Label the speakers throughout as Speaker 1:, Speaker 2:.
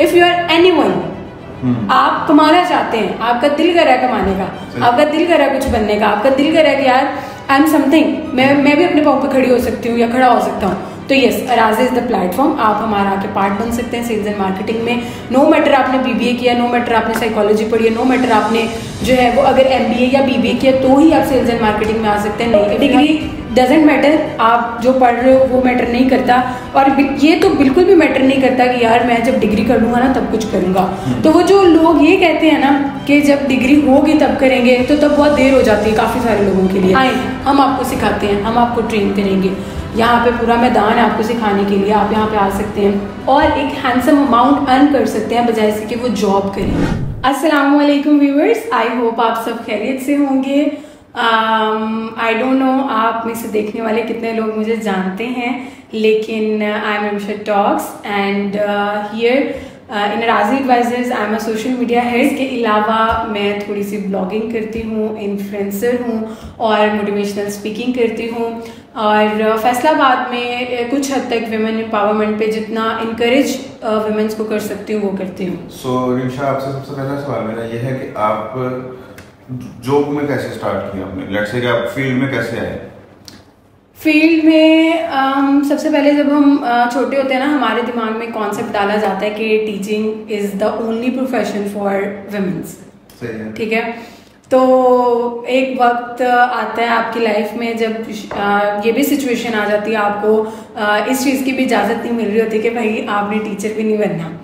Speaker 1: If you are anyone, आप कमाना चाहते हैं, आपका दिल कर रहा है कमाने का, आपका दिल कर रहा है कुछ बनने का, आपका दिल कर रहा है कि यार आई एम समथिंग, मैं भी अपने पाँव पे खड़ी हो सकती हूँ या खड़ा हो सकता हूँ, तो यस, अराज़ी इज़ द प्लेटफॉर्म। आप हमारा आके पार्ट बन सकते हैं सेल्स एंड मार्केटिंग में। नो मैटर आपने बीबीए किया, नो मैटर आपने साइकोलॉजी पढ़ी है, नो मैटर आपने जो है वो अगर एमबीए या बीबीए किया तो ही आप सेल्स एंड मार्केटिंग में आ सकते हैं। नहीं, डिग्री डजेंट मैटर, आप जो पढ़ रहे हो वो मैटर नहीं करता। और ये तो बिल्कुल भी मैटर नहीं करता कि यार मैं जब डिग्री कर लूँगा ना तब कुछ करूँगा। तो वो जो लोग ये कहते हैं ना कि जब डिग्री होगी तब करेंगे, तो तब बहुत देर हो जाती है काफ़ी सारे लोगों के लिए। आए, हम आपको सिखाते हैं, हम आपको ट्रेन करेंगे, यहाँ पे पूरा मैदान है आपको सिखाने के लिए। आप यहाँ पे आ सकते हैं और एक हैंडसम अमाउंट अर्न कर सकते हैं बजाय से कि वो जॉब करें। अस्सलाम वालेकुम व्यूअर्स, आई होप आप सब खैरियत से होंगे। आई डोंट नो आप में से देखने वाले कितने लोग मुझे जानते हैं, लेकिन I am Ramshad talks and here in Raji advisors I am a social media head. इसके अलावा मैं थोड़ी सी ब्लॉगिंग करती हूँ, इन्फ्लुएंसर हूँ और मोटिवेशनल स्पीकिंग करती हूँ। और फैसलाबाद में कुछ हद तक विमेन एम्पावरमेंट पे जितना इनकरेज विमेंस को कर सकती हूँ वो करती हूँ।
Speaker 2: सो रिंशा, आपसे सबसे पहला सवाल मेरा ये है कि आप जॉब में कैसे स्टार्ट किया आपने? लेट्स से कि आप फील्ड में कैसे आए?
Speaker 1: फील्ड में सबसे पहले जब हम छोटे होते हैं ना, हमारे दिमाग में कॉन्सेप्ट डाला जाता है कि teaching is the only profession for women's. ठीक है, तो एक वक्त आता है आपकी लाइफ में जब ये भी सिचुएशन आ जाती है, आपको इस चीज़ की भी इजाज़त नहीं मिल रही होती कि भाई आपने टीचर भी नहीं बनना।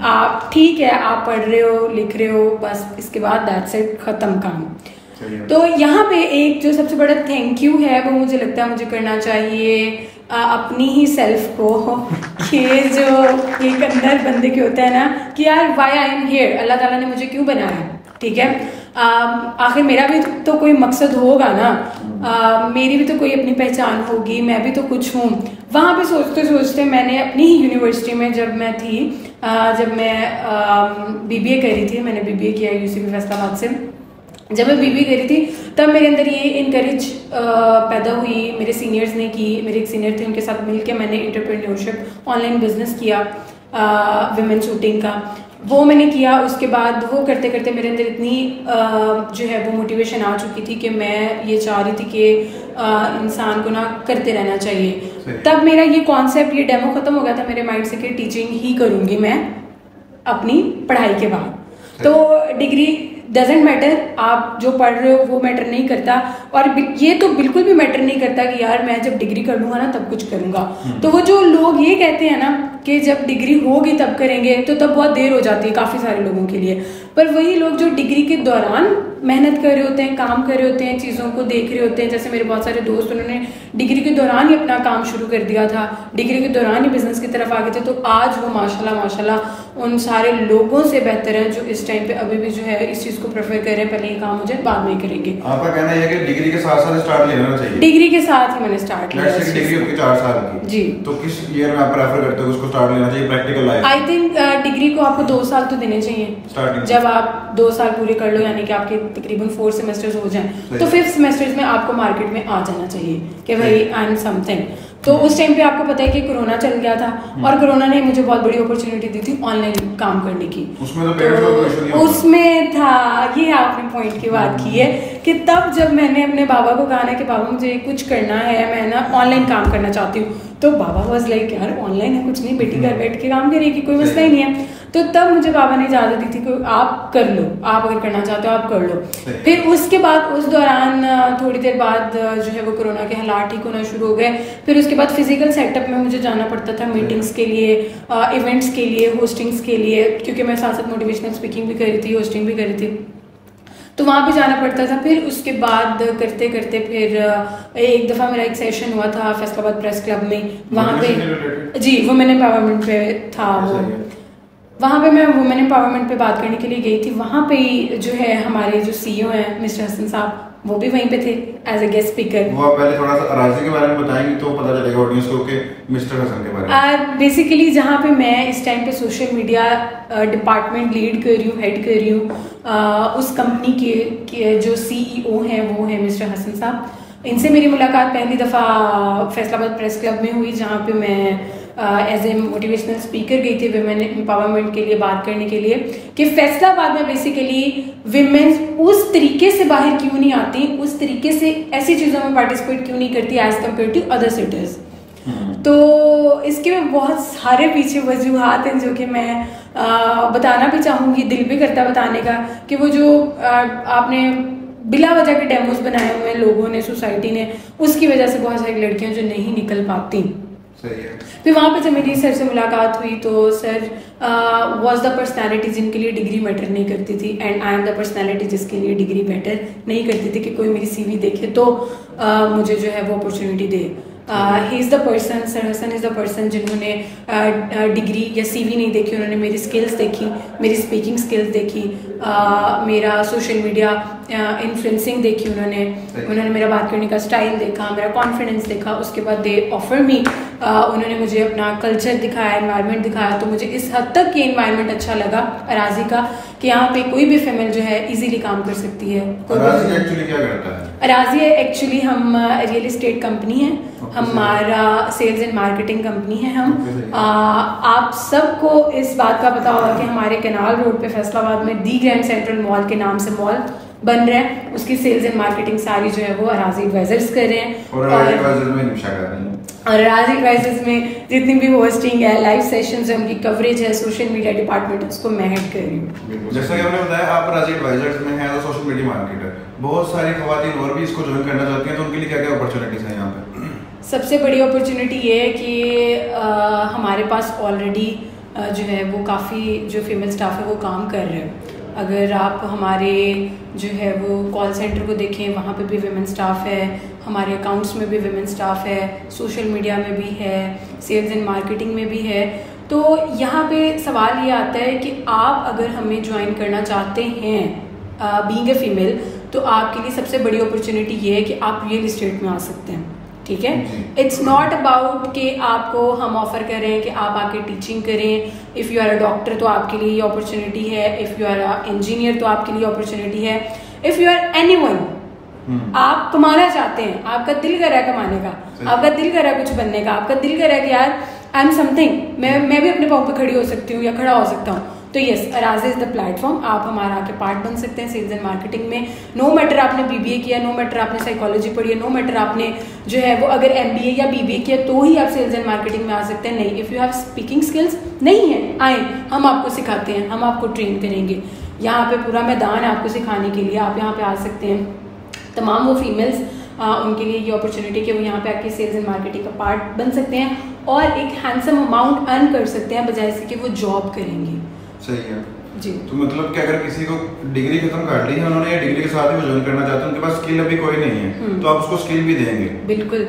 Speaker 1: आप ठीक है, आप पढ़ रहे हो, लिख रहे हो, बस इसके बाद दैट्स इट, ख़त्म काम। तो यहाँ पे एक जो सबसे बड़ा थैंक यू है वो मुझे लगता है मुझे करना चाहिए अपनी ही सेल्फ को, कि जो एक अंदर बंदे के होता है ना कि यार वाई आई एम हियर, अल्लाह ताला ने मुझे क्यों बनाया। ठीक है, आखिर मेरा भी तो कोई मकसद होगा ना, मेरी भी तो कोई अपनी पहचान होगी, मैं भी तो कुछ हूँ। वहाँ पे सोचते सोचते मैंने अपनी ही यूनिवर्सिटी में जब मैं थी, जब मैं बीबीए कर रही थी, मैंने बीबीए किया यूसीबी फैसलाबाद से। जब मैं बीबीए करी थी तब मेरे अंदर ये इनकरेज पैदा हुई, मेरे सीनियर्स ने की, मेरे एक सीनियर थे उनके साथ मिलकर मैंने एंटरप्रेन्योरशिप ऑनलाइन बिजनेस किया विमेन शूटिंग का, वो मैंने किया। उसके बाद वो करते करते मेरे अंदर इतनी जो है वो मोटिवेशन आ चुकी थी कि मैं ये चाह रही थी कि इंसान को ना करते रहना चाहिए। तब मेरा ये कॉन्सेप्ट, ये डेमो ख़त्म हो गया था मेरे माइंड से कि टीचिंग ही करूँगी मैं अपनी पढ़ाई के बाद। तो डिग्री डजेंट मैटर, आप जो पढ़ रहे हो वो मैटर नहीं करता। और ये तो बिल्कुल भी मैटर नहीं करता कि यार मैं जब डिग्री कर लूँगा ना तब कुछ करूँगा। तो वो जो लोग ये कहते हैं ना कि जब डिग्री होगी तब करेंगे, तो तब बहुत देर हो जाती है काफ़ी सारे लोगों के लिए। पर वही लोग जो डिग्री के दौरान मेहनत कर रहे होते हैं, काम कर रहे होते हैं, चीज़ों को देख रहे होते हैं, जैसे मेरे बहुत सारे दोस्त, उन्होंने डिग्री के दौरान ही अपना काम शुरू कर दिया था, डिग्री के दौरान ही बिजनेस की तरफ आ गए थे, तो आज वो माशाल्लाह माशाल्लाह उन सारे लोगों से बेहतर है जो इस टाइम पे अभी भी जो है इस चीज़ को प्रेफर कर रहे हैं, पहले ये काम मुझे बाद में करेंगे।
Speaker 2: आपका कहना है कि डिग्री के साथ साथ स्टार्ट लेना चाहिए?
Speaker 1: डिग्री के साथ ही मैंने स्टार्ट लिया।
Speaker 2: डिग्री होगी 4 साल की जी, तो किस ईयर में आप प्रेफर करते हो उसको स्टार्ट लेना चाहिए practical life?
Speaker 1: I think degree को आपको 2 साल तो देने चाहिए स्टार्टिंग। जब आप 2 साल पूरे कर लो, यानी कि आपके तकरीबन 4 सेमेस्टर्स हो जाएं, तो 5th सेमेस्टर्स में आपको मार्केट में आ जाना चाहिए कि भाई आई एम समथिंग। तो उस टाइम पे आपको पता है कि कोरोना चल गया था और कोरोना ने मुझे बहुत बड़ी अपॉर्चुनिटी दी थी ऑनलाइन काम करने की। उसमें था, ये आपने पॉइंट की बात की है कि तब जब मैंने अपने बाबा को कहा ना कि बाबा मुझे कुछ करना है, मैं ना ऑनलाइन काम करना चाहती हूँ, तो बाबा वाज लाइक यार ऑनलाइन है, कुछ नहीं, बेटी घर बैठ के काम करेगी, कोई मसला ही नहीं है। तो तब मुझे बाबा ने इजाज़त दी थी कि आप कर लो, आप अगर करना चाहते हो आप कर लो। फिर उसके बाद उस दौरान थोड़ी देर बाद जो है वो कोरोना के हालात ठीक होना शुरू हो गए। फिर उसके बाद फिजिकल सेटअप में मुझे जाना पड़ता था मीटिंग्स के लिए, इवेंट्स के लिए, होस्टिंग्स के लिए, क्योंकि मैं साथ साथ मोटिवेशनल स्पीकिंग भी कर रही थी, होस्टिंग भी कर रही थी, तो वहाँ पे जाना पड़ता था। फिर उसके बाद करते करते फिर एक दफ़ा मेरा एक सेशन हुआ था फैसलाबाद प्रेस क्लब में, वहाँ पे जी वुमेन एम्पावरमेंट पे था वो, वहाँ पे मैं वुमेन एम्पावरमेंट पे बात करने के लिए गई थी। वहाँ पे जो है हमारे जो CEO हैं मिस्टर हसन साहब, वो भी वहीं पे थे एज अ गेस्ट स्पीकर।
Speaker 2: वो आप पहले थोड़ा सा अराज़ी के बारे में बताएंगे तो पता चलेगा ऑडियंस को कि मिस्टर हसन के बारे में।
Speaker 1: बेसिकली जहाँ पे मैं इस टाइम पे सोशल मीडिया डिपार्टमेंट लीड कर रही हूँ, हेड कर रही हूँ, उस कंपनी के जो CEO हैं वो है मिस्टर हसन साहब। इनसे मेरी मुलाकात पहली दफ़ा फैसलाबाद प्रेस क्लब में हुई, जहाँ पे मैं एज ए मोटिवेशनल स्पीकर गई थी विमेन एम्पावरमेंट के लिए बात करने के लिए कि फैसलाबाद में बेसिकली विमेन्स उस तरीके से बाहर क्यों नहीं आती, उस तरीके से ऐसी चीज़ों में पार्टिसिपेट क्यों नहीं करती as compare to other cities. तो इसके में बहुत सारे पीछे वजूहात हैं जो कि मैं बताना भी चाहूँगी, दिल भी करता बताने का, कि वो जो आपने बिला वजह के डेमोज बनाए हुए हैं लोगों ने, सोसाइटी ने, उसकी वजह से बहुत सारी लड़कियां जो नहीं निकल पाती।
Speaker 2: सही है।
Speaker 1: फिर वहाँ पे जब मेरी सर से मुलाकात हुई तो सर वॉज द पर्सनैलिटी जिनके लिए डिग्री मैटर नहीं करती थी, and I am the personality जिसके लिए डिग्री मैटर नहीं करती थी कि कोई मेरी CV देखे तो मुझे जो है वो अपॉर्चुनिटी दे। He is the person, sir Hasan is the person जिन्होंने डिग्री या CV नहीं देखी, उन्होंने मेरी स्किल्स देखी, मेरी स्पीकिंग स्किल्स देखी, मेरा सोशल मीडिया इन्फ्लुएंसिंग देखी उन्होंने मेरा बात करने का स्टाइल देखा, मेरा कॉन्फिडेंस देखा। उसके बाद दे ऑफर मी, उन्होंने मुझे अपना कल्चर दिखाया, एनवायरनमेंट दिखाया। तो मुझे इस हद तक ये एनवायरनमेंट अच्छा लगा अराजी का कि यहाँ पे कोई भी फीमेल जो है इजीली काम कर सकती है।
Speaker 2: अराजी एक्चुअली क्या करता है?
Speaker 1: अराजी एक्चुअली हम रियल एस्टेट कंपनी है, हमारा सेल्स एंड मार्केटिंग कंपनी है। हम आप सबको इस बात का पता होगा कि हमारे कैनाल रोड पे फैसलाबाद में दी ग्रैंड सेंट्रल मॉल के नाम से मॉल बन रहा है, उसकी सेल्स एंड मार्केटिंग सारी जो है वो अराजी एडवाइजर्स कर रहे हैं
Speaker 2: और अराजी एडवाइजर्स में निशा कर रही हैं।
Speaker 1: और अराजी एडवाइजर्स में जितनी भी होस्टिंग है, लाइव सेशंस है, उनकी कवरेज है, सोशल मीडिया डिपार्टमेंट है, उसको मैं हेड कर रही हूँ।
Speaker 2: जैसा कि आपने बताया आप अराजी एडवाइजर्स में हैं, तो सोशल मीडिया मार्केटर, बहुत सारी खवातीन और भी इसको ज्वाइन करना चाहती हैं, तो उनके लिए क्या क्या अपॉर्चुनिटीज हैं यहाँ पे?
Speaker 1: सबसे बड़ी अपॉर्चुनिटी ये है कि हमारे पास ऑलरेडी जो है वो काफ़ी जो फीमेल स्टाफ है वो काम कर रहे हैं। अगर आप हमारे जो है वो कॉल सेंटर को देखें, वहाँ पे भी विमेन स्टाफ है, हमारे अकाउंट्स में भी विमेन स्टाफ है, सोशल मीडिया में भी है, सेल्स एंड मार्केटिंग में भी है। तो यहाँ पे सवाल ये आता है कि आप अगर हमें ज्वाइन करना चाहते हैं बीइंग ए फीमेल, तो आपके लिए सबसे बड़ी अपॉर्चुनिटी ये है कि आप रियल इस्टेट में आ सकते हैं। ठीक है, इट्स नॉट अबाउट कि आपको हम ऑफर कर रहे हैं कि आप आके टीचिंग करें। If you are a doctor तो आपके लिए ये अपॉर्चुनिटी है, if you are a engineer तो आपके लिए अपॉर्चुनिटी है, इफ़ यू आर एनीवन, आप कमाना चाहते हैं, आपका दिल कर रहा है कमाने का, आपका दिल कर रहा है कुछ बनने का, आपका दिल कर रहा है कि यार आई एम समथिंग, मैं भी अपने पाँव पे खड़ी हो सकती हूँ या खड़ा हो सकता हूँ, तो yes, Araji is the platform. आप हमारा आके पार्ट बन सकते हैं सेल्स एंड मार्केटिंग में। नो मैटर आपने BBA किया, नो मैटर आपने साइकोलॉजी पढ़ी है, नो मैटर आपने जो है वो अगर MBA या BBA किया तो ही आप सेल्स एंड मार्केटिंग में आ सकते हैं। नहीं, if you have speaking skills नहीं है, आए, हम आपको सिखाते हैं, हम आपको ट्रेन करेंगे। यहाँ पे पूरा मैदान है आपको सिखाने के लिए, आप यहाँ पे आ सकते हैं। तमाम वो फीमेल्स उनके लिए ये अपॉर्चुनिटी कि वो यहाँ पे आके सेल्स एंड मार्केटिंग का पार्ट बन सकते हैं और एक हैंडसम अमाउंट अर्न कर सकते हैं, बजाय से कि वो जॉब करेंगे।
Speaker 2: सही है
Speaker 1: जी।
Speaker 2: तो मतलब कि अगर किसी को डिग्री खत्म कर ली है उन्होंने, या डिग्री के साथ ही वो ज्वाइन करना चाहते हैं, उनके पास स्किल अभी कोई नहीं है, तो आप उसको स्किल भी देंगे? बिल्कुल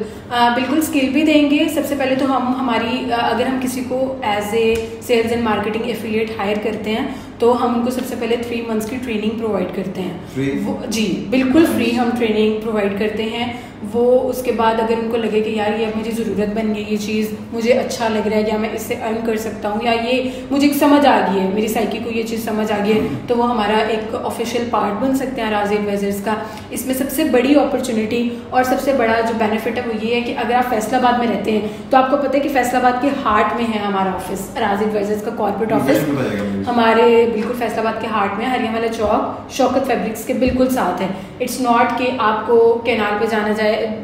Speaker 1: बिल्कुल स्किल भी देंगे। सबसे पहले तो हम हमारी अगर हम किसी को as a sales and marketing affiliate hire करते हैं तो हम उनको सबसे पहले 3 मंथ्स की ट्रेनिंग प्रोवाइड करते हैं। जी बिल्कुल फ्री हम ट्रेनिंग प्रोवाइड करते हैं। वो उसके बाद अगर उनको लगे कि यार ये अब मुझे ज़रूरत बन गई, ये चीज़ मुझे अच्छा लग रहा है, या मैं इससे अर्न कर सकता हूँ, या ये मुझे समझ आ गई है, मेरी साइकी को ये चीज़ समझ आ गई है, तो वो हमारा एक ऑफिशियल पार्ट बन सकते हैं अराजी एडवाइजर्स का। इसमें सबसे बड़ी अपॉर्चुनिटी और सबसे बड़ा जो बेनिफिट है वो ये है कि अगर आप फैसलाबाद में रहते हैं तो आपको पता है कि फैसलाबाद के हार्ट में है हमारा ऑफिस, अराजी एडवाइजर्स का कॉर्पोरेट ऑफिस हमारे बिल्कुल फैसलाबाद के हार्ट में, हरियाणा वाला चौक शौकत फैब्रिक्स के बिल्कुल साथ है। इट्स नॉट कि आपको कैनाल पे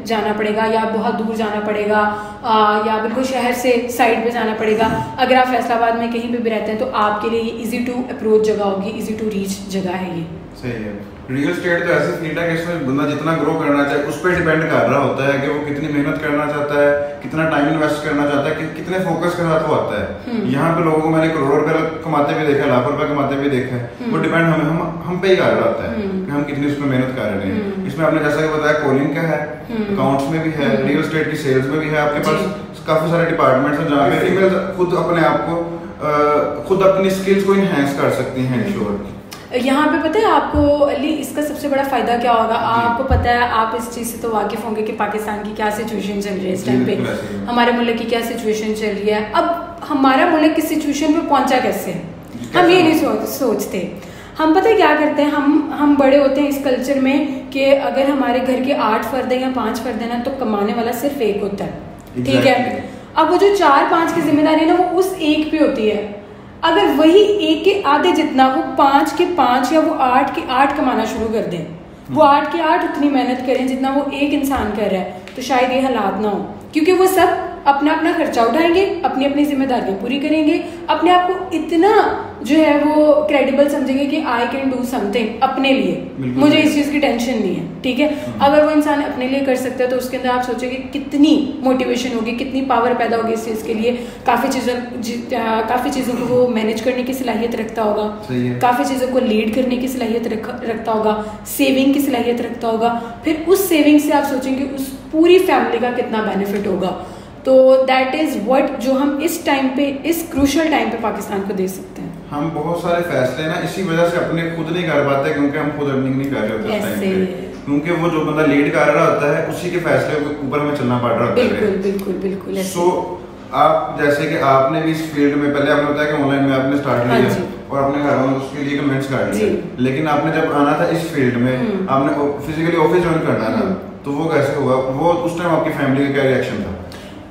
Speaker 1: जाना पड़ेगा या बहुत दूर जाना पड़ेगा या बिल्कुल शहर से साइड पे जाना पड़ेगा। अगर आप फैसलाबाद में कहीं पे भी रहते हैं तो आपके लिए ये इजी टू अप्रोच जगह होगी, इजी टू रीच जगह है ये।
Speaker 2: सही है। रियल एस्टेट तो ऐसी फील्ड है कि इसमें बंदा जितना ग्रो करना चाहे उस पर डिपेंड कर रहा होता है कि वो कितनी मेहनत करना चाहता है, कितना टाइम इन्वेस्ट करना चाहता है, कितने फोकस के साथ वो आता है। यहाँ पे लोगों को मैंने करोड़ों रुपए कमाते भी देखा, लाखों रुपए कमाते भी देखा है। वो डिपेंड हम पे ही कर रहा होता है कि हम कितनी उसमें मेहनत कर रहे हैं। इसमें आपने जैसा कि बताया कॉलिंग का है, अकाउंट्स में भी है, रियल एस्टेट की सेल्स में भी है, आपके पास काफी सारे डिपार्टमेंट्स हैं जहाँ पे फीमेल खुद अपने आप को खुद अपनी स्किल्स को इनहेंस कर सकती हैं। श्योर
Speaker 1: यहाँ पे पता है आपको अली इसका सबसे बड़ा फायदा क्या होगा, आपको पता है, आप इस चीज़ से तो वाकिफ होंगे कि पाकिस्तान की क्या सिचुएशन चल रही है इस टाइम पे, हमारे मुल्क की क्या सिचुएशन चल रही है। अब हमारा मुल्क किस सिचुएशन पे पहुंचा कैसे, हम ये नहीं सोचते। हम पता है क्या करते हैं, हम बड़े होते हैं इस कल्चर में कि अगर हमारे घर के 8 फर्द हैं या 5 फर्द हैं ना तो कमाने वाला सिर्फ एक होता है। ठीक है, अब वो जो 4-5 की जिम्मेदारी है ना, वो उस एक पे होती है। अगर वही एक के आधे जितना वो 5 के 5 या वो 8 के 8 कमाना शुरू कर दें, वो 8 के 8 उतनी मेहनत करें जितना वो एक इंसान कर रहा है, तो शायद ये हालात ना हो, क्योंकि वो सब अपना अपना खर्चा उठाएंगे, अपनी अपनी जिम्मेदारियां पूरी करेंगे, अपने आप को इतना जो है वो क्रेडिबल समझेंगे कि आई कैन डू समथिंग अपने लिए, मुझे इस चीज़ की टेंशन नहीं है, ठीक है। अगर वो इंसान अपने लिए कर सकता है तो उसके अंदर आप सोचेंगे कितनी मोटिवेशन होगी, कितनी पावर पैदा होगी इस चीज़ के लिए। काफ़ी चीज़ों को वो मैनेज करने की सलाहियत रखता होगा, काफ़ी चीज़ों को लीड करने की सलाहियत रखता होगा, सेविंग की सलाहियत रखता होगा। फिर उस सेविंग से आप सोचेंगे उस पूरी फैमिली का कितना बेनिफिट होगा। तो दैट इज व्हाट जो हम इस टाइम पे, इस क्रूशियल टाइम पे पाकिस्तान को दे सकते हैं।
Speaker 2: हम बहुत सारे फैसले ना इसी वजह से अपने खुद नहीं कर पाते, क्योंकि हम खुद अर्निंग नहीं कर रहे होते टाइम पे, क्योंकि वो जो बंदा लीड कर रहा होता है उसी के फैसले के ऊपर हमें चलना पड़ रहा होता है।
Speaker 1: बिल्कुल बिल्कुल बिल्कुल।
Speaker 2: सो आप जैसे कि आपने भी इस फील्ड में, पहले आपने बताया कि ऑनलाइन में आपने स्टार्ट किया और अपने घर वालों ने उसके लिए कमेंट्स कर दिए, लेकिन आपने जब आना था इस फील्ड में, आपने फिजिकली ऑफिस ज्वाइन करना था, तो वो कैसे हुआ? वो उस टाइम आपकी फैमिली का क्या रिएक्शन था?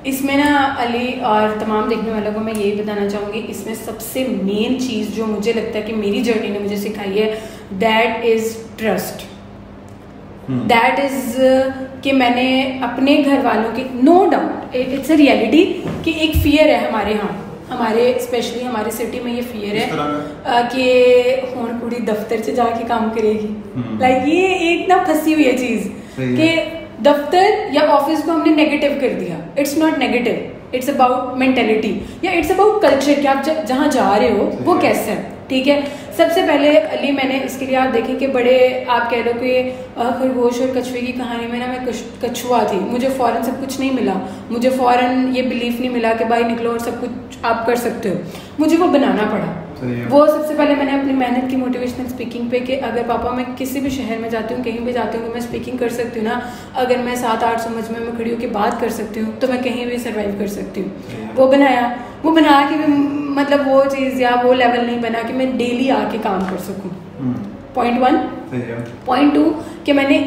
Speaker 1: इसमें ना अली और तमाम देखने वालों को मैं यही बताना चाहूँगी, इसमें सबसे मेन चीज़ जो मुझे लगता है कि मेरी जर्नी ने मुझे सिखाई है, that is trust. That is कि मैंने अपने घर वालों के, no doubt it's a reality कि एक फियर है हमारे यहाँ, हमारे स्पेशली हमारे सिटी में ये फियर है कि हुण कुड़ी दफ्तर से जाके काम करेगी। लाइक ये एक ना फंसी हुई है चीज़ कि दफ्तर या ऑफिस को हमने नेगेटिव कर दिया। It's not negative, it's about mentality या इट्स अबाउट कल्चर कि आप जहाँ जा रहे हो वो कैसे है, ठीक है। सबसे पहले अली मैंने इसके लिए आप देखें कि बड़े आप कह लो कि खरगोश और कछुए की कहानी में ना मैं कछुआ थी, मुझे फ़ौरन सब कुछ नहीं मिला, मुझे फ़ौरन ये बिलीफ नहीं मिला कि भाई निकलो और सब कुछ आप कर सकते हो, मुझे वो बनाना पड़ा। वो सबसे पहले मैंने अपनी मेहनत की मोटिवेशनल स्पीकिंग पे कि अगर पापा मैं किसी भी शहर में जाती हूँ, कहीं भी जाती हूँ, मैं स्पीकिंग कर सकती हूँ ना, अगर मैं 7-8 समझ में मैं खड़ी होकर बात कर सकती हूँ तो मैं कहीं भी सर्वाइव कर सकती हूँ। वो बनाया, वो बना के भी मतलब वो चीज़ या वो लेवल नहीं बना कि मैं डेली आके काम कर सकूँ। पॉइंट 1। पॉइंट 2 कि मैंने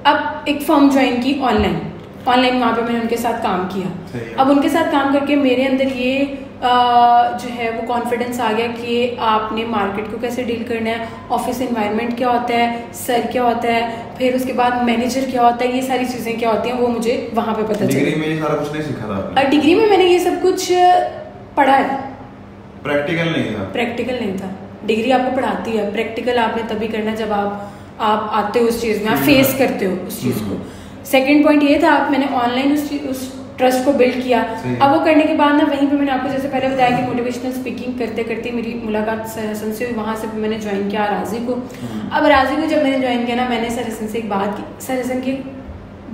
Speaker 1: अब एक फर्म ज्वाइन की ऑनलाइन वहाँ पे मैंने उनके साथ काम किया। अब उनके साथ काम करके मेरे अंदर ये जो है वो कॉन्फिडेंस आ गया कि आपने मार्केट को कैसे डील करना है, ऑफिस एनवायरनमेंट क्या होता है, सर क्या होता है, फिर उसके बाद मैनेजर क्या होता है, ये सारी चीज़ें क्या होती हैं वो मुझे वहाँ पे पता चला।
Speaker 2: डिग्री में ये सारा कुछ नहीं सीखा था आपने?
Speaker 1: डिग्री में मैंने ये सब कुछ पढ़ा है,
Speaker 2: प्रैक्टिकल नहीं था।
Speaker 1: प्रैक्टिकल नहीं था। डिग्री आपको पढ़ाती है, प्रैक्टिकल आपने तभी करना जब आप आते हो उस चीज़ में, आप फेस करते हो उस चीज़ को। सेकंड पॉइंट ये था, मैंने ऑनलाइन उस ट्रस्ट को बिल्ड किया। अब वो करने के बाद ना वहीं पे मैंने आपको जैसे पहले बताया कि मोटिवेशनल स्पीकिंग करते करते मेरी मुलाकात सर हसन से हुई, वहाँ से मैंने ज्वाइन किया राजी को। अब राजी को जब मैंने ज्वाइन किया ना, मैंने सर हसन से एक बात की। सर हसन की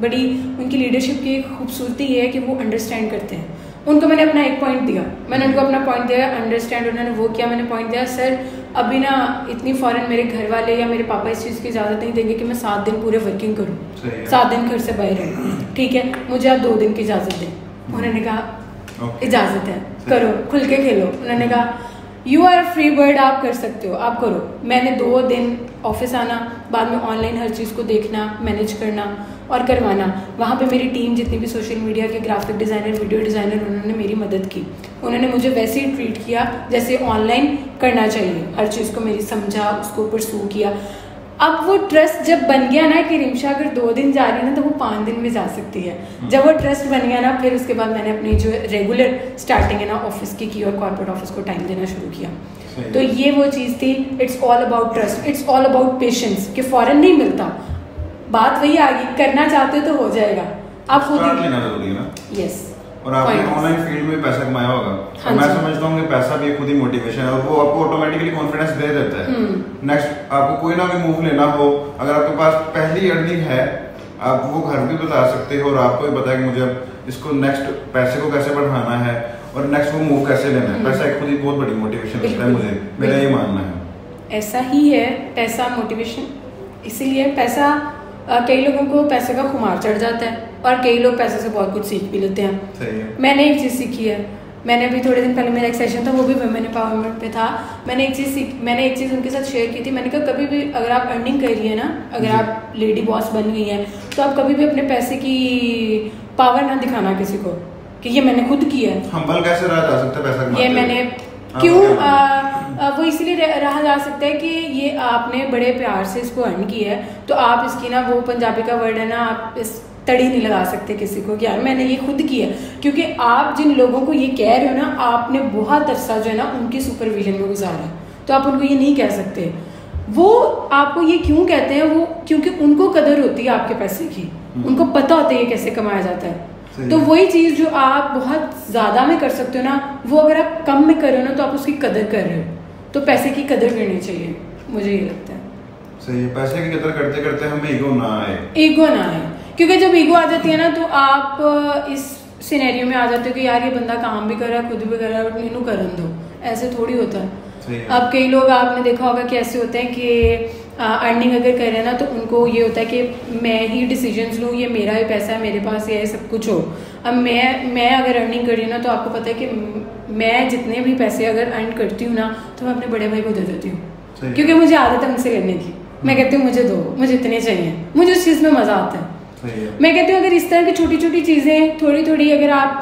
Speaker 1: बड़ी उनकी लीडरशिप की खूबसूरती ये है कि वो अंडरस्टैंड करते हैं। उनको मैंने अपना एक पॉइंट दिया, मैंने उनको अपना पॉइंट दिया, अंडरस्टैंड उन्होंने वो किया, मैंने पॉइंट दिया सर अभी ना इतनी फ़ौरन मेरे घर वाले या मेरे पापा इस चीज़ की इजाज़त नहीं देंगे कि मैं 7 दिन पूरे वर्किंग करूँ, 7 दिन घर से बाहर रहूँ, ठीक है, मुझे आप 2 दिन की इजाज़त दें। उन्होंने कहा इजाज़त है, करो, खुल के खेलो। उन्होंने कहा यू आर फ्री बर्ड, आप कर सकते हो, आप करो। मैंने 2 दिन ऑफिस आना, बाद में ऑनलाइन हर चीज़ को देखना, मैनेज करना और करवाना। वहाँ पे मेरी टीम जितनी भी सोशल मीडिया के ग्राफिक डिज़ाइनर, वीडियो डिज़ाइनर, उन्होंने मेरी मदद की। उन्होंने मुझे वैसे ही ट्रीट किया जैसे ऑनलाइन करना चाहिए, हर चीज़ को मेरी समझा, उसको परसू किया। अब वो ट्रस्ट जब बन गया ना कि रिमशा अगर 2 दिन जा रही है ना तो वो 5 दिन में जा सकती है। जब वो ट्रस्ट बन गया ना, फिर उसके बाद मैंने अपनी जो रेगुलर स्टार्टिंग है ना ऑफिस की और कॉर्पोरेट ऑफिस को टाइम देना शुरू किया। तो ये वो चीज़ थी, it's all about trust, it's all about patience, कि फ़ौरन नहीं मिलता। बात वही आ गई, करना चाहते हो तो हो जाएगा, आप खुद ही
Speaker 2: लेना जरूरी है ना।
Speaker 1: यस।
Speaker 2: और आपने ऑनलाइन फील्ड में पैसा कमाया होगा, हाँ, मैं समझता हूँ कि पैसा भी खुद ही मोटिवेशन है और वो आपको ऑटोमेटिकली कॉन्फिडेंस दे देता है। नेक्स्ट आपको कोई ना कोई मूव लेना हो, अगर आपके पास पहली अर्निंग है, आप वो घर भी बता सकते हो और आपको भी पता है कि मुझे इसको नेक्स्ट पैसे को कैसे बढ़ाना है और नेक्स्ट वो मूव कैसे लेना है। पैसा खुद ही बहुत बड़ी मोटिवेशन देता है मुझे, मेरा ये मानना है।
Speaker 1: ऐसा ही है, पैसा मोटिवेशन। इसीलिए पैसा कई लोगों को पैसे का खुमार चढ़ जाता है और कई लोग पैसे से बहुत कुछ सीख भी लेते हैं।
Speaker 2: सही है।
Speaker 1: मैंने एक चीज़ सीखी है, मैंने अभी थोड़े दिन पहले मेरा एक सेशन था, वो भी वुमेन एम्पावरमेंट पे था। मैंने एक चीज़ उनके साथ शेयर की थी। मैंने कहा कभी भी अगर आप अर्निंग कर रही है ना, अगर आप लेडी बॉस बन गई हैं, तो आप कभी भी अपने पैसे की पावर ना दिखाना किसी को। कि ये मैंने खुद किया है।
Speaker 2: हम्बल कैसे रहा जा सकता है पैसा कमाते
Speaker 1: ये मैंने क्यों वो इसीलिए रहा जा सकता है कि ये आपने बड़े प्यार से इसको अर्न किया है, तो आप इसकी ना, वो पंजाबी का वर्ड है ना, आप इस तड़ी नहीं लगा सकते किसी को कि यार मैंने ये खुद किया, क्योंकि आप जिन लोगों को ये कह रहे हो ना, आपने बहुत अरसा जो है ना उनकी सुपरविजन में गुजारा है, तो आप उनको ये नहीं कह सकते। वो आपको ये क्यों कहते हैं, वो क्योंकि उनको कदर होती है आपके पैसे की, उनको पता होता है ये कैसे कमाया जाता है। तो वही चीज जो आप बहुत ज्यादा में कर सकते हो ना, वो अगर आप कम में कर रहे हो ना, तो आप उसकी कदर कर रहे हो। तो पैसे की कदर करनी चाहिए, मुझे ये लगता है।
Speaker 2: सही है, पैसे की कदर करते करते हमें ईगो ना आए।
Speaker 1: ईगो ना आए, क्योंकि जब ईगो आ जाती है ना, तो आप इस सिनेरियो में आ जाते हो कि यार ये बंदा काम भी कर रहा है, खुद भी कर रहा है, बट इन्हों करन दो, ऐसे थोड़ी होता है। अब कई लोग आपने देखा होगा कि ऐसे होते हैं कि अर्निंग अगर कर रहे हैं ना, तो उनको ये होता है कि मैं ही डिसीजंस लूँ, ये मेरा ही पैसा है, मेरे पास ये है, सब कुछ हो। अब मैं अगर अर्निंग कर रही हूँ ना, तो आपको पता है कि मैं जितने भी पैसे अगर अर्न करती हूँ ना, तो मैं अपने बड़े भाई को दे देती हूँ, क्योंकि मुझे आदत है उनसे करने की। मैं कहती हूँ मुझे दो, मुझे इतने चाहिए, मुझे उस चीज़ में मज़ा आता है। मैं कहती हूँ अगर इस तरह की छोटी छोटी चीज़ें थोड़ी थोड़ी अगर आप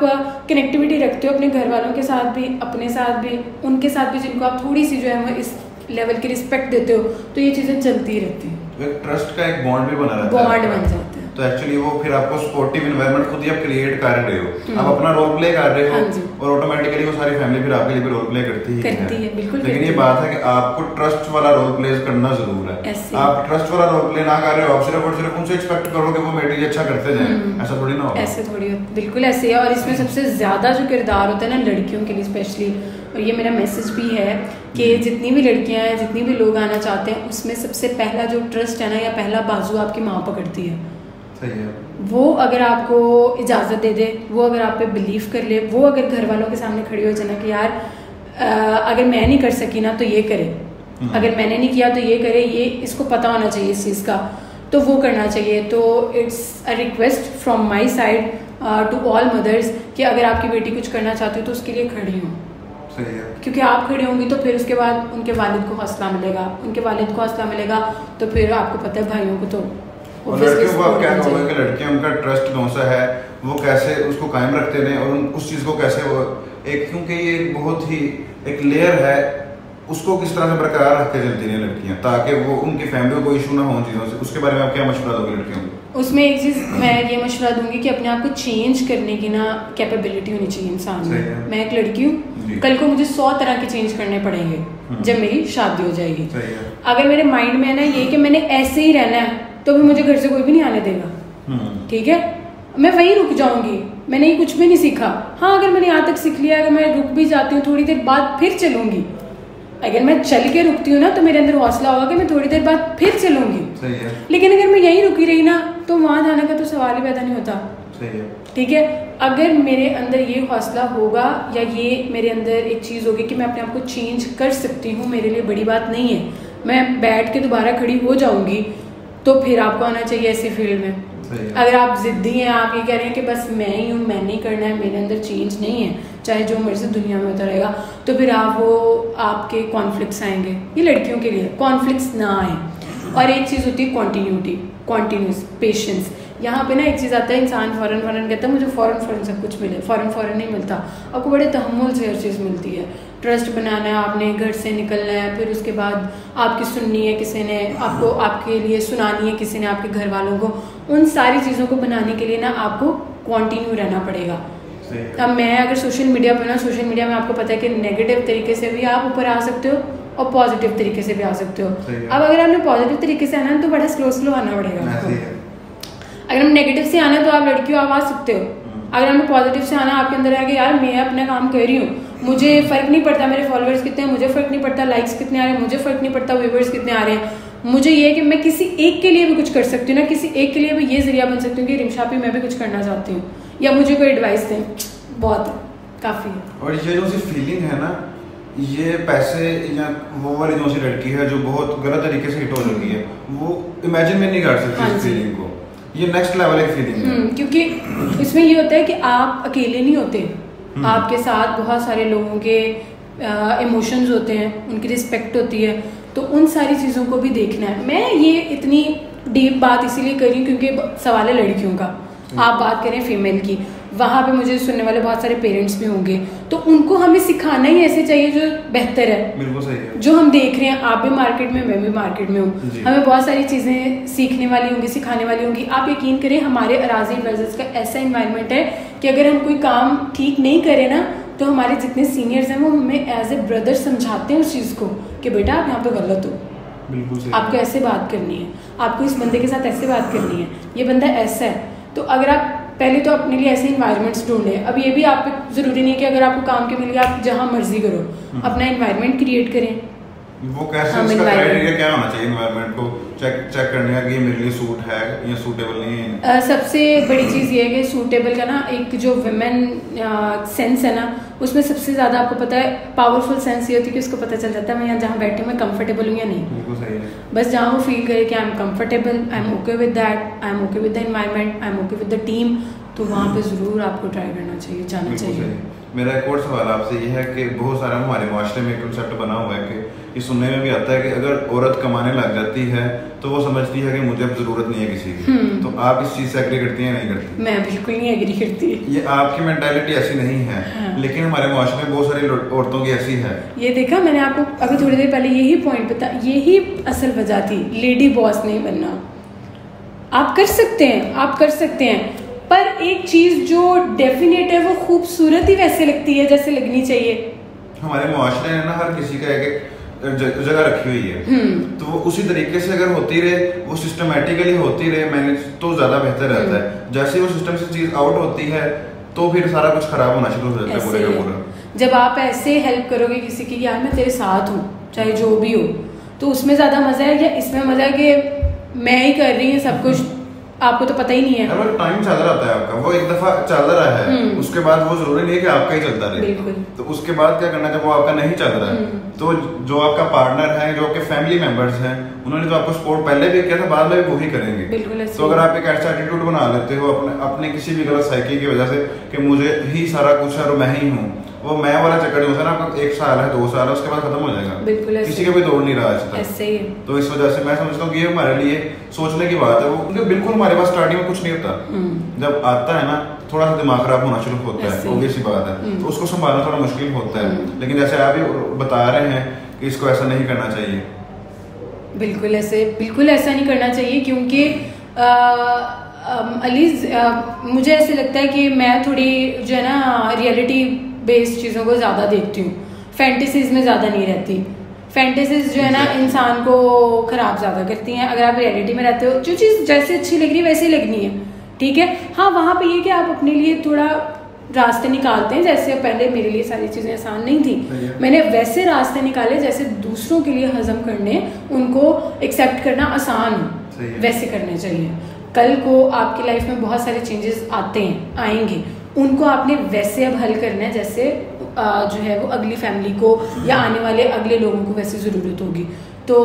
Speaker 1: कनेक्टिविटी रखते हो अपने घर वालों के साथ भी, अपने साथ भी, उनके साथ भी, जिनको आप थोड़ी सी जो है वो इस लेवल की रिस्पेक्ट देते हो, तो ये चीज़ें चलती रहती हैं।
Speaker 2: तो एक ट्रस्ट का एक बॉन्ड भी बना रहता है,
Speaker 1: बॉन्ड बन जाता है।
Speaker 2: तो एक्चुअली वो फिर आपको सपोर्टिव एनवायरनमेंट खुद ही आप क्रिएट कर रहे हो, आप अपना रोल प्ले कर रहे हो, और ऑटोमेटिकली वो सारी फैमिली फिर आपके लिए भी रोल प्ले करती है।
Speaker 1: बिल्कुल।
Speaker 2: लेकिन ये बात है कि आपको ट्रस्ट वाला रोल प्ले करना जरूर है। आप ट्रस्ट वाला रोल प्ले ना कर रहे हो, आप सिर्फ और सिर्फ उनसे एक्सपेक्ट करो कि वो मेरे लिए अच्छा करते जाएं, ऐसा थोड़ी ना हो।
Speaker 1: ऐसे थोड़ी, बिल्कुल ऐसे है। और इसमें सबसे ज्यादा जो किरदार होता है ना लड़कियों के लिए स्पेशली, और ये मेरा मैसेज भी है कि जितनी भी लड़कियां हैं, जितनी भी लोग आना चाहते हैं, उसमें सबसे पहला जो ट्रस्ट है ना, या पहला बाजू आपकी माँ पकड़ती है।
Speaker 2: सही है।
Speaker 1: वो अगर आपको इजाज़त दे दे, वो अगर आप पे बिलीव कर ले, वो अगर घर वालों के सामने खड़ी हो जाए ना कि यार अगर मैं नहीं कर सकी ना तो ये करे, अगर मैंने नहीं किया तो ये करे, ये इसको पता होना चाहिए इस चीज़ का, तो वो करना चाहिए। तो it's a request from my side to all mothers कि अगर आपकी बेटी कुछ करना चाहती हो तो उसके लिए खड़ी हो।
Speaker 2: सही है।
Speaker 1: क्योंकि आप खड़े होंगी तो फिर उसके बाद उनके वालिद को हौसला मिलेगा, उनके वालिद को हौसला मिलेगा, तो फिर आपको पता है भाइयों को तो।
Speaker 2: और लड़कियों को आप क्या कहोगे कि लड़कियां उनका ट्रस्ट कौन सा है, वो कैसे उसको कायम रखते हैं, और उस चीज़ को कैसे वो एक, क्योंकि ये बहुत ही एक लेयर है, उसको किस तरह से बरकरार रख के चलती हैं लड़कियां, ताकि वो उनकी फैमिली को कोई इशू ना हो चीज़ों से, उसके बारे में आप क्या मशवरा दोगे लड़कियों को?
Speaker 1: उसमें एक चीज़ मैं ये मशवरा दूंगी कि अपने आप को चेंज करने की ना कैपेबिलिटी होनी चाहिए इंसान में। मैं एक लड़की हूँ, कल को मुझे 100 तरह के चेंज करने पड़ेंगे जब मेरी शादी हो जाएगी। अगर मेरे माइंड में है ना ये कि मैंने ऐसे ही रहना है, तो भी मुझे घर से कोई भी नहीं आने देगा, ठीक है, मैं वहीं रुक जाऊंगी, मैंने ये कुछ भी नहीं सीखा। हाँ, अगर मैंने यहाँ तक सीख लिया, अगर मैं रुक भी जाती हूँ थोड़ी देर बाद फिर चलूंगी, अगर मैं चल के रुकती हूँ ना तो मेरे अंदर हौसला होगा कि मैं थोड़ी देर बाद फिर चलूंगी।
Speaker 2: सही है।
Speaker 1: लेकिन अगर मैं यहीं रुकी रही ना तो वहां जाने का तो सवाल ही पैदा नहीं होता।
Speaker 2: सही है।
Speaker 1: ठीक है, अगर मेरे अंदर ये हौसला होगा या ये मेरे अंदर एक चीज़ होगी कि मैं अपने आप को चेंज कर सकती हूँ, मेरे लिए बड़ी बात नहीं है, मैं बैठ के दोबारा खड़ी हो जाऊंगी, तो फिर आपको आना चाहिए ऐसी फील्ड में। अगर आप जिद्दी हैं, आप ये कह रहे हैं कि बस मैं ही हूँ, मैंने ही करना है, मेरे अंदर चेंज नहीं है, चाहे जो मर्जी दुनिया में होता रहेगा, तो फिर आपके कॉन्फ्लिक्ट्स आएंगे। ये लड़कियों के लिए कॉन्फ्लिक्ट्स ना आए। और एक चीज़ होती है कॉन्टीन्यूटी, कॉन्टीन्यूस पेशेंस। यहाँ पे ना एक चीज़ आता है, इंसान फ़ौरन कहता है मुझे फ़ौरन सब कुछ मिले, फ़ौरन नहीं मिलता, आपको बड़े तहम्मुल से हर चीज़ मिलती है। ट्रस्ट बनाना है, आपने घर से निकलना है, फिर उसके बाद आपकी सुननी है किसी ने, आपको आपके लिए सुनानी है किसी ने, आपके घर वालों को, उन सारी चीज़ों को बनाने के लिए ना आपको कॉन्टिन्यू रहना पड़ेगा। अब मैं अगर सोशल मीडिया पर ना, सोशल मीडिया में आपको पता है कि नेगेटिव तरीके से भी आप ऊपर आ सकते हो और पॉजिटिव तरीके से भी आ सकते हो। अब अगर आपने पॉजिटिव तरीके से आना है तो बड़ा स्लो आना पड़ेगा आपको। अगर हम नेगेटिव से आना है तो आप लड़कियों आप आ सकते हो। अगर हमें पॉजिटिव से आना, आपके अंदर है कि यार मैं अपना काम कर रही हूँ, मुझे फर्क नहीं पड़ता मेरे फॉलोअर्स कितने हैं, मुझे फर्क नहीं पड़ता लाइक्स कितने आ रहे हैं, मुझे फर्क नहीं पड़ता व्यूअर्स कितने आ रहे हैं, मुझे ये है कि मैं किसी एक के लिए भी कुछ कर सकती हूँ ना, किसी एक के लिए भी ये जरिया बन सकती हूँ कि रिमशापी मैं भी कुछ करना चाहती हूँ, या मुझे कोई एडवाइस दें, बहुत काफ़ी है।
Speaker 2: और ये जो सी फीलिंग है ना, ये पैसे या वो वाली जो सी लड़की है जो बहुत गलत तरीके से हिट हो चुकी है, वो इमेजिन में नहीं कर सकती इस फीलिंग को। ये नेक्स्ट लेवल की फीलिंग है।
Speaker 1: क्योंकि इसमें ये होता है कि आप अकेले नहीं होते, आपके साथ बहुत सारे लोगों के इमोशंस होते हैं, उनकी रिस्पेक्ट होती है, तो उन सारी चीज़ों को भी देखना है। मैं ये इतनी डीप बात इसीलिए कर रही हूँ क्योंकि सवाल है लड़कियों का, आप बात करें फीमेल की, वहाँ पे मुझे सुनने वाले बहुत सारे पेरेंट्स भी होंगे, तो उनको हमें सिखाना ही ऐसे चाहिए जो बेहतर है।
Speaker 2: बिल्कुल सही है।
Speaker 1: जो हम देख रहे हैं, आप भी मार्केट में, मैं भी मार्केट में हूँ, हमें बहुत सारी चीज़ें सीखने वाली होंगी, सिखाने वाली होंगी। आप यकीन करें हमारे अराजी एडवाइजर्स का ऐसा इन्वायरमेंट है कि अगर हम कोई काम ठीक नहीं करें ना, तो हमारे जितने सीनियर्स हैं वो हमें एज ए ब्रदर समझाते हैं उस चीज़ को कि बेटा आप यहाँ पे गलत हो,
Speaker 2: बिल्कुल सही,
Speaker 1: आपको ऐसे बात करनी है, आपको इस बंदे के साथ ऐसे बात करनी है, ये बंदा ऐसा है। तो अगर आप पहले तो अपने लिए ऐसे इन्वायरमेंट्स ढूंढें। अब ये भी आप पे ज़रूरी नहीं है कि अगर आपको काम के मिल गया आप जहाँ मर्जी करो, अपना इन्वायरमेंट क्रिएट करें।
Speaker 2: वो कैसे, उसका क्राइटेरिया क्या होना चाहिए इन्वायरमेंट को चेक करने का कि ये मेरे लिए सूट है या सूटेबल नहीं है? सबसे
Speaker 1: बड़ी चीज़ ये है कि सूटेबल का ना एक जो विमेन सेंस है ना, उसमें सबसे ज़्यादा आपको पता है पावरफुल सेंस ये होती है कि उसको पता चल जाता है मैं यहाँ जहाँ बैठी हूँ मैं कंफर्टेबल हूँ या नहीं।
Speaker 2: बिल्कुल सही है।
Speaker 1: बस जहाँ वो फील करे कि I am comfortable, I am okay with that, I am okay with the environment, I am okay with the team, तो वहाँ पे ज़रूर आपको ट्राई करना चाहिए, जाना चाहिए।
Speaker 2: मेरा एक और सवाल आपसे ये है कि बहुत सारा हमारे माशरे में एक कंसेप्ट बना हुआ है कि ये सुनने में भी आता है कि अगर औरत कमाने लग जाती है तो वो समझती है कि मुझे अब जरूरत नहीं है किसी की। तो आप इस चीज से एग्री करती हैं नहीं करती?
Speaker 1: मैं बिल्कुल नहीं एग्री करती।
Speaker 2: ये आपकी मेंटालिटी ऐसी नहीं है। हाँ। लेकिन हमारे माशरे में बहुत सारी औरतों की ऐसी है।
Speaker 1: ये देखा मैंने आपको अभी थोड़ी देर पहले यही पॉइंट बता, यही असल वजह थी लेडी बॉस नहीं बनना। आप कर सकते हैं, आप कर सकते हैं, पर एक चीज जो डेफिनेट है वो खूबसूरत ही वैसे लगती है जैसे लगनी चाहिए।
Speaker 2: हमारे मुआशरे ने ना हर किसी का एक जगह रखी हुई है, तो वो उसी तरीके से अगर होती रहे, वो सिस्टमेटिकली होती रहे मैनेज, तो ज्यादा बेहतर रहता है। जैसे वो सिस्टम से चीज आउट होती है तो फिर सारा कुछ खराब होना शुरू हो जाता है पूरे का पूरा।
Speaker 1: जब आप ऐसे हेल्प करोगे किसी की, यार मैं तेरे साथ हूँ चाहे जो भी हो, तो उसमें ज्यादा मजा है या इसमें मजा है कि मैं ही कर रही हूँ सब कुछ, आपको तो पता ही नहीं है।
Speaker 2: अगर टाइम चल रहा है आपका, वो एक दफा चल रहा है, उसके बाद वो जरूरी नहीं है कि आपका ही चलता रहे। तो उसके बाद क्या करना, जब वो आपका नहीं चल रहा है तो जो आपका पार्टनर है, जो आपके फैमिली मेंबर्स हैं, उन्होंने तो आपको सपोर्ट पहले भी किया था, बाद में भी वही करेंगे। तो अगर आप एक ऐसा एटीट्यूड बना लेते हो अपने किसी भी गलत साइकिल की वजह से कि मुझे ही सारा कुछ है और मैं ही हूँ, वो मैं वाला चक्कर नहीं होता ना, आपका 1 साल है 2 साल है उसके बाद खत्म हो जाएगा।
Speaker 1: बिल्कुल
Speaker 2: किसी का भी दौड़ नहीं रहा आज तक। तो इस वजह से मैं समझता हूँ कि ये हमारे लिए सोचने की बात है। वो बिल्कुल हमारे पास स्टार्टिंग में कुछ नहीं होता, जब आता है ना थोड़ा सा दिमाग खराब होना शुरू होता है, ऑब्वियस सी बात है, तो उसको संभालना थोड़ा मुश्किल होता है। लेकिन जैसे आप भी बता रहे हैं कि इसको ऐसा नहीं करना चाहिए,
Speaker 1: बिल्कुल ऐसा नहीं करना चाहिए, क्योंकि अलीज मुझे ऐसे लगता है कि मैं थोड़ी जो है ना रियलिटी बेस्ड चीज़ों को ज़्यादा देखती हूँ, फैंटेसीज में ज़्यादा नहीं रहती। फैंटेसीज जो है ना इंसान को ख़राब ज़्यादा करती हैं। अगर आप रियलिटी में रहते हो, जो चीज़ जैसे अच्छी लग रही है वैसे ही लगनी है, ठीक है। हाँ, वहाँ पे ये कि आप अपने लिए थोड़ा रास्ते निकालते हैं, जैसे पहले मेरे लिए सारी चीज़ें आसान नहीं थी, मैंने वैसे रास्ते निकाले जैसे दूसरों के लिए हजम करने, उनको एक्सेप्ट करना आसान हो, वैसे करने चाहिए। कल को आपकी लाइफ में बहुत सारे चेंजेस आएंगे, उनको आपने वैसे अब हल करना है जैसे जो है वो अगली फैमिली को या आने वाले अगले लोगों को वैसे ज़रूरत होगी। तो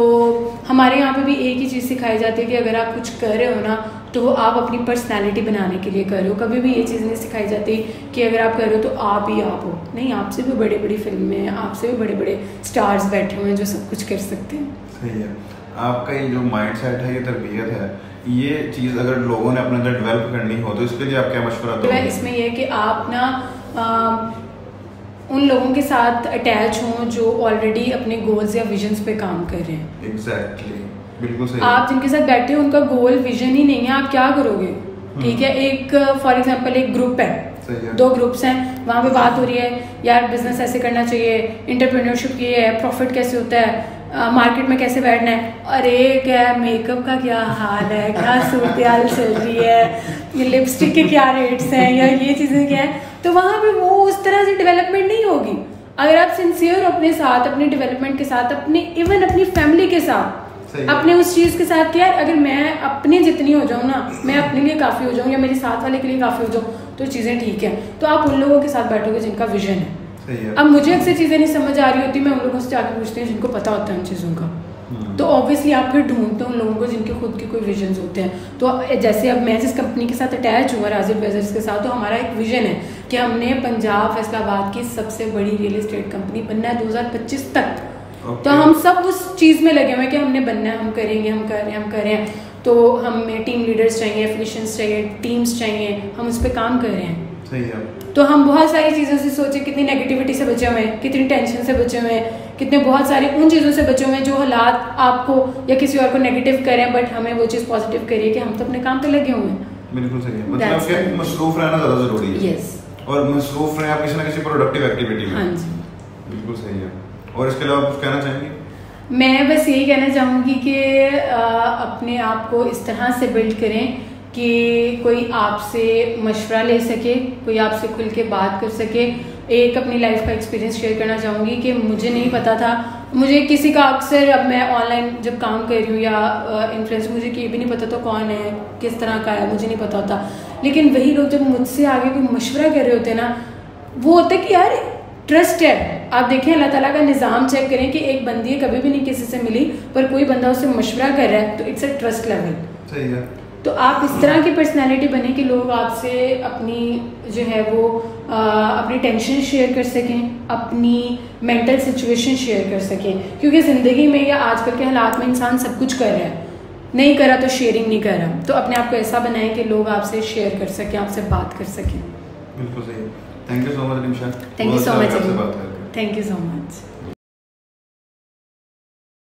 Speaker 1: हमारे यहाँ पे भी एक ही चीज़ सिखाई जाती है कि अगर आप कुछ कर रहे हो ना, तो वो आप अपनी पर्सनालिटी बनाने के लिए कर रहे हो। कभी भी ये चीज़ नहीं सिखाई जाती कि अगर आप कर रहे हो तो आप ही आप हो। नहीं, आपसे भी बड़े बड़ी फिल्में, आपसे भी बड़े बड़े स्टार्स बैठे हुए हैं जो सब कुछ कर सकते हैं।
Speaker 2: सही है। आपका ये जो माइंड सेट है, ये तरबियत है, ये चीज़ अगर लोगों ने अपने अंदर डेवलप करनी हो तो इसके लिए आप क्या मशवरा दोगे?
Speaker 1: इसमें यह है कि आप ना उन लोगों के साथ अटैच हों जो ऑलरेडी अपने गोल्स या विजन्स पे काम कर रहे हैं।
Speaker 2: एग्जैक्टली, बिल्कुल सही।
Speaker 1: आप जिनके साथ बैठे हो उनका गोल विजन ही नहीं है, आप क्या करोगे? ठीक है, एक फॉर एग्जांपल एक ग्रुप है, 2 ग्रुप्स हैं, वहाँ पे बात हो रही है यार बिजनेस ऐसे करना चाहिए, इंटरप्रेन्योरशिप की है, प्रॉफिट कैसे होता है, मार्केट में कैसे बैठना है, अरे क्या मेकअप का क्या हाल है, क्या सूरत हाल चल रही है, ये लिपस्टिक के क्या रेट्स हैं, या ये चीज़ें क्या है। तो वहाँ पे वो उस तरह से डेवलपमेंट नहीं होगी। अगर आप सिंसियर अपने साथ, अपने डेवलपमेंट के साथ, अपने इवन अपनी फैमिली के साथ, अपने उस चीज़ के साथ कि यार अगर मैं अपने जितनी हो जाऊँ ना, मैं अपने लिए काफ़ी हो जाऊँ या मेरे साथ वाले के लिए काफ़ी हो जाऊँ, तो चीज़ें ठीक है। तो आप उन लोगों के साथ बैठोगे जिनका विजन है। अब मुझे अक्सर चीज़ें नहीं समझ आ रही होती, मैं उन लोगों से जाकर पूछती हूँ जिनको पता होता है उन चीज़ों का। तो ऑब्वियसली आप फिर ढूंढते हो उन लोगों को जिनके खुद के कोई विजन्स होते हैं। तो जैसे अब मैं जिस कंपनी के साथ अटैच हूँ राजी एडवाइजर्स के साथ, तो हमारा एक विजन है कि हमने पंजाब फैसलाबाद की सबसे बड़ी रियल एस्टेट कंपनी बनना है 2025 तक। तो हम सब उस चीज़ में लगे हुए हैं कि हमने बनना है, हम करेंगे, हम कर रहे हैं। तो हमें टीम लीडर्स चाहिए, एफिलिएशंस चाहिए, टीम्स चाहिए, हम उस पर काम कर रहे हैं।
Speaker 2: सही है।
Speaker 1: तो हम बहुत सारी चीज़ों से सोचे, कितनी नेगेटिविटी से बचे हुए हैं, कितनी टेंशन से बचे हुए हैं, कितने बहुत सारे उन चीज़ों से बचे हुए हैं जो हालात आपको या किसी और को नेगेटिव करें, बट हमें वो चीज़ पॉजिटिव करिए कि हम तो अपने काम पे लगे हुए हैं।
Speaker 2: बिल्कुल सही है, मतलब कि मसरूफ रहना ज़्यादा ज़रूरी है।
Speaker 1: यस,
Speaker 2: और मसरूफ रहें आप किसी ना किसी प्रोडक्टिव एक्टिविटी में।
Speaker 1: हाँ जी,
Speaker 2: बिल्कुल सही है। और इसके अलावा कुछ कहना चाहेंगे?
Speaker 1: मैं बस यही कहना चाहूँगी कि अपने आप को इस तरह से बिल्ड करें कि कोई आपसे मशवरा ले सके, कोई आपसे खुल के बात कर सके। एक अपनी लाइफ का एक्सपीरियंस शेयर करना चाहूँगी कि मुझे नहीं पता था, मुझे किसी का अक्सर, अब मैं ऑनलाइन जब काम कर रही हूँ या इन्फ्लुएंस, मुझे ये भी नहीं पता था कौन है, किस तरह का है, मुझे नहीं पता होता। लेकिन वही लोग जब मुझसे आगे कोई मशवरा कर रहे होते हैं ना, वो होता है कि यार ट्रस्ट है। आप देखें अल्लाह ताला का निज़ाम चेक करें कि एक बंदी कभी भी नहीं किसी से मिली पर कोई बंदा उससे मशवरा कर रहा है, तो इट्स अ ट्रस्ट लेवल।
Speaker 2: सही है।
Speaker 1: तो आप इस तरह की पर्सनैलिटी बने कि लोग आपसे अपनी जो है वो अपनी टेंशन शेयर कर सकें, अपनी मेंटल सिचुएशन शेयर कर सकें, क्योंकि ज़िंदगी में या आजकल के हालात में इंसान सब कुछ कर रहा है, नहीं करा तो शेयरिंग नहीं कर रहा। तो अपने आप को ऐसा बनाएं कि लोग आपसे शेयर कर सकें, आपसे बात कर सकें।
Speaker 2: बिल्कुल सही। Thank you so much Nimisha.
Speaker 1: Thank you so much. Thank you so much.